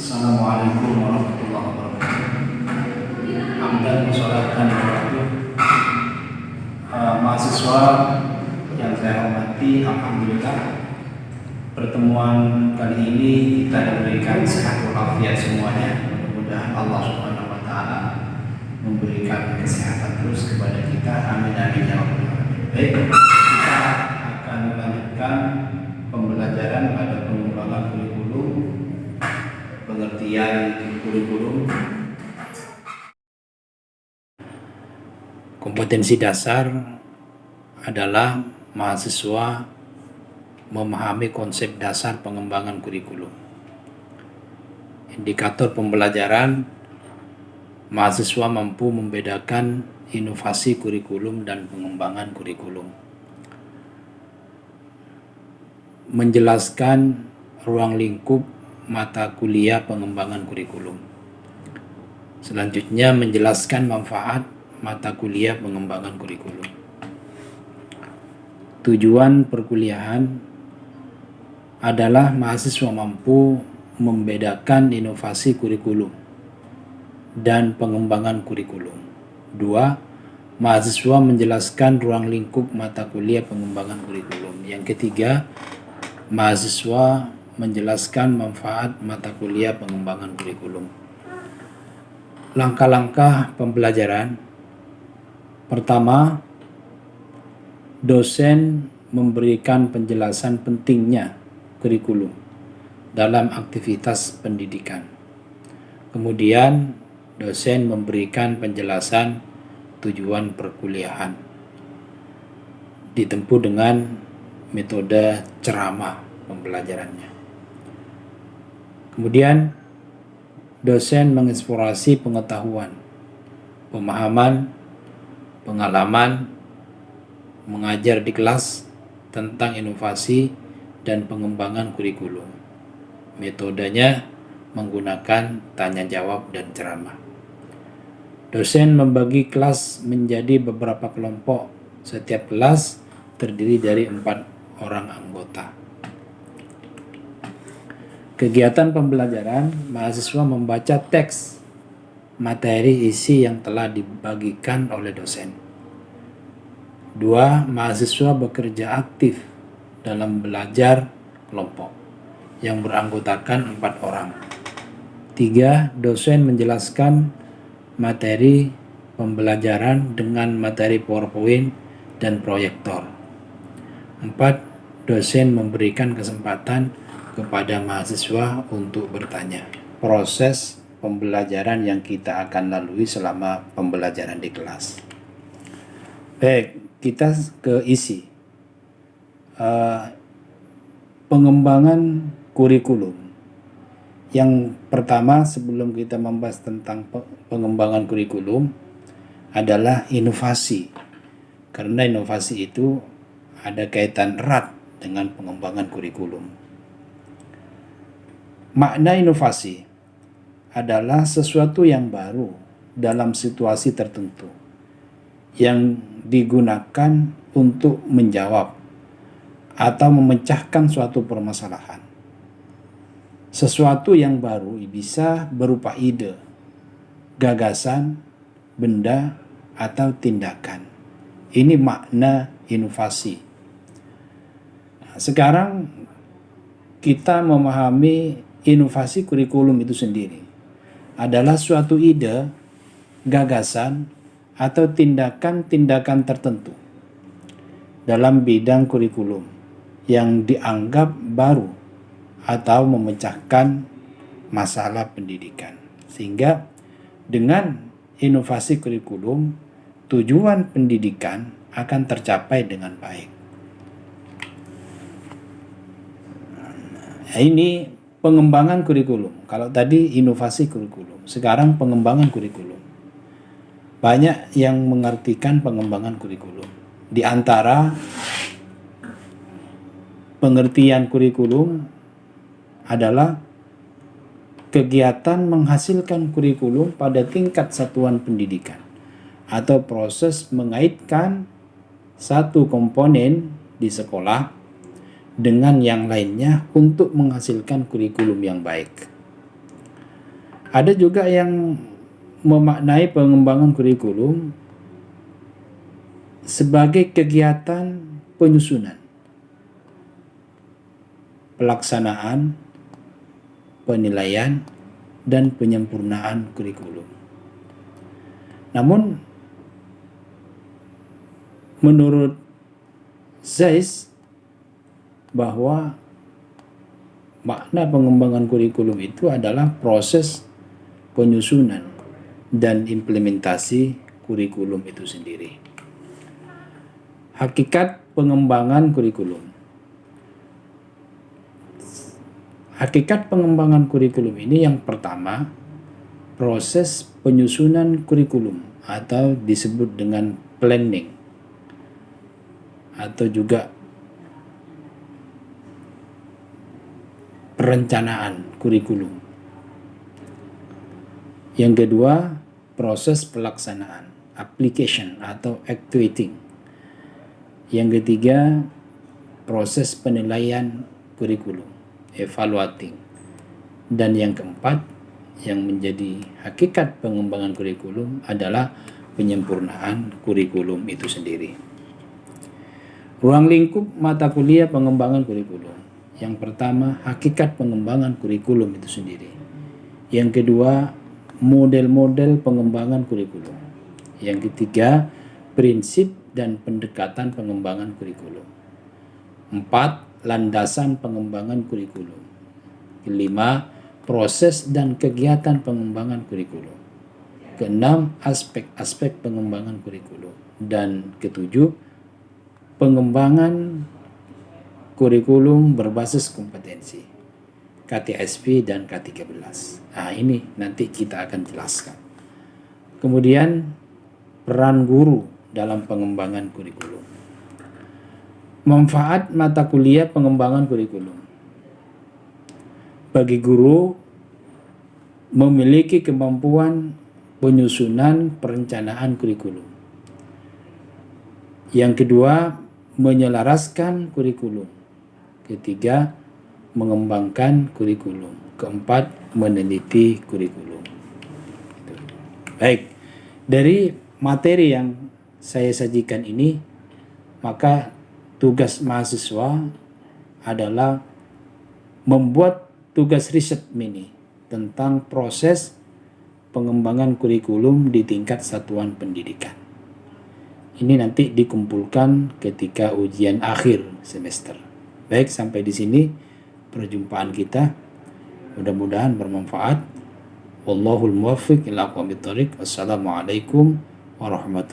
Assalamualaikum warahmatullahi wabarakatuh. Hamdan wa salatan mahasiswa yang saya hormati, alhamdulillah pertemuan kali ini kita diberikan sehat walafiat semuanya. Mudah-mudahan Allah Subhanahu wa taala memberikan kesehatan terus kepada kita. Amin amin ya rabbal alamin. Baik, kita akan melanjutkan pembelajaran pada pengembangan kurikulum, pengertian kurikulum. Kompetensi dasar adalah mahasiswa memahami konsep dasar pengembangan kurikulum. Indikator pembelajaran, mahasiswa mampu membedakan inovasi kurikulum dan pengembangan kurikulum. Menjelaskan ruang lingkup mata kuliah pengembangan kurikulum. Selanjutnya menjelaskan manfaat mata kuliah pengembangan kurikulum. Tujuan perkuliahan adalah mahasiswa mampu membedakan inovasi kurikulum dan pengembangan kurikulum. 2. Mahasiswa menjelaskan ruang lingkup mata kuliah pengembangan kurikulum. Yang ketiga, mahasiswa menjelaskan manfaat mata kuliah pengembangan kurikulum. Langkah-langkah pembelajaran. Pertama, dosen memberikan penjelasan pentingnya kurikulum dalam aktivitas pendidikan. Kemudian, dosen memberikan penjelasan tujuan perkuliahan. Ditempuh dengan metode ceramah pembelajarannya. Kemudian, dosen mengeksplorasi pengetahuan, pemahaman, pengalaman mengajar di kelas tentang inovasi dan pengembangan kurikulum. Metodenya menggunakan tanya jawab dan ceramah. Dosen membagi kelas menjadi beberapa kelompok. Setiap kelas terdiri dari 4 orang anggota. Kegiatan pembelajaran, mahasiswa membaca teks materi isi yang telah dibagikan oleh dosen. 2. Mahasiswa bekerja aktif dalam belajar kelompok yang beranggotakan 4 orang. 3. Dosen menjelaskan materi pembelajaran dengan materi PowerPoint dan proyektor. 4. Dosen memberikan kesempatan kepada mahasiswa untuk bertanya. Proses pembelajaran yang kita akan lalui selama pembelajaran di kelas. Baik, kita ke isi. Pengembangan kurikulum. Yang pertama, sebelum kita membahas tentang pengembangan kurikulum, adalah inovasi. Karena inovasi itu ada kaitan erat dengan pengembangan kurikulum. Makna inovasi adalah sesuatu yang baru dalam situasi tertentu yang digunakan untuk menjawab atau memecahkan suatu permasalahan. Sesuatu yang baru bisa berupa ide, gagasan, benda, atau tindakan. Ini makna inovasi. Sekarang kita memahami inovasi kurikulum itu sendiri adalah suatu ide, gagasan, atau tindakan-tindakan tertentu dalam bidang kurikulum yang dianggap baru atau memecahkan masalah pendidikan. Sehingga dengan inovasi kurikulum, tujuan pendidikan akan tercapai dengan baik. Nah, ini pengembangan kurikulum. Kalau tadi inovasi kurikulum, sekarang pengembangan kurikulum. Banyak yang mengartikan pengembangan kurikulum. Di antara pengertian kurikulum adalah kegiatan menghasilkan kurikulum pada tingkat satuan pendidikan atau proses mengaitkan satu komponen di sekolah dengan yang lainnya untuk menghasilkan kurikulum yang baik. Ada juga yang memaknai pengembangan kurikulum sebagai kegiatan penyusunan, pelaksanaan, penilaian, dan penyempurnaan kurikulum. Namun menurut Zeiss bahwa makna pengembangan kurikulum itu adalah proses penyusunan dan implementasi kurikulum itu sendiri. Hakikat pengembangan kurikulum. Hakikat pengembangan kurikulum ini yang pertama, proses penyusunan kurikulum atau disebut dengan planning atau juga perencanaan kurikulum. Yang kedua, proses pelaksanaan, application atau actuating. Yang ketiga, proses penilaian kurikulum, evaluating. Dan yang keempat, yang menjadi hakikat pengembangan kurikulum adalah penyempurnaan kurikulum itu sendiri. Ruang lingkup mata kuliah pengembangan kurikulum. Yang pertama, hakikat pengembangan kurikulum itu sendiri. Yang kedua, model-model pengembangan kurikulum. Yang ketiga, prinsip dan pendekatan pengembangan kurikulum. 4. Landasan pengembangan kurikulum. Kelima, proses dan kegiatan pengembangan kurikulum. Keenam, aspek-aspek pengembangan kurikulum. Dan ketujuh, pengembangan kurikulum berbasis kompetensi, KTSP dan K13. Nah, ini nanti kita akan jelaskan. Kemudian peran guru dalam pengembangan kurikulum. Manfaat mata kuliah pengembangan kurikulum. Bagi guru memiliki kemampuan penyusunan perencanaan kurikulum. Yang kedua, menyelaraskan kurikulum. Ketiga, mengembangkan kurikulum. Keempat, meneliti kurikulum. Baik, dari materi yang saya sajikan ini, maka tugas mahasiswa adalah membuat tugas riset mini tentang proses pengembangan kurikulum di tingkat satuan pendidikan. Ini nanti dikumpulkan ketika ujian akhir semester. Baik, sampai di sini perjumpaan kita. Mudah-mudahan bermanfaat. Wallahul muwaffiq ila aqwamit thoriq. Wassalamualaikum warahmatullahi wabarakatuh.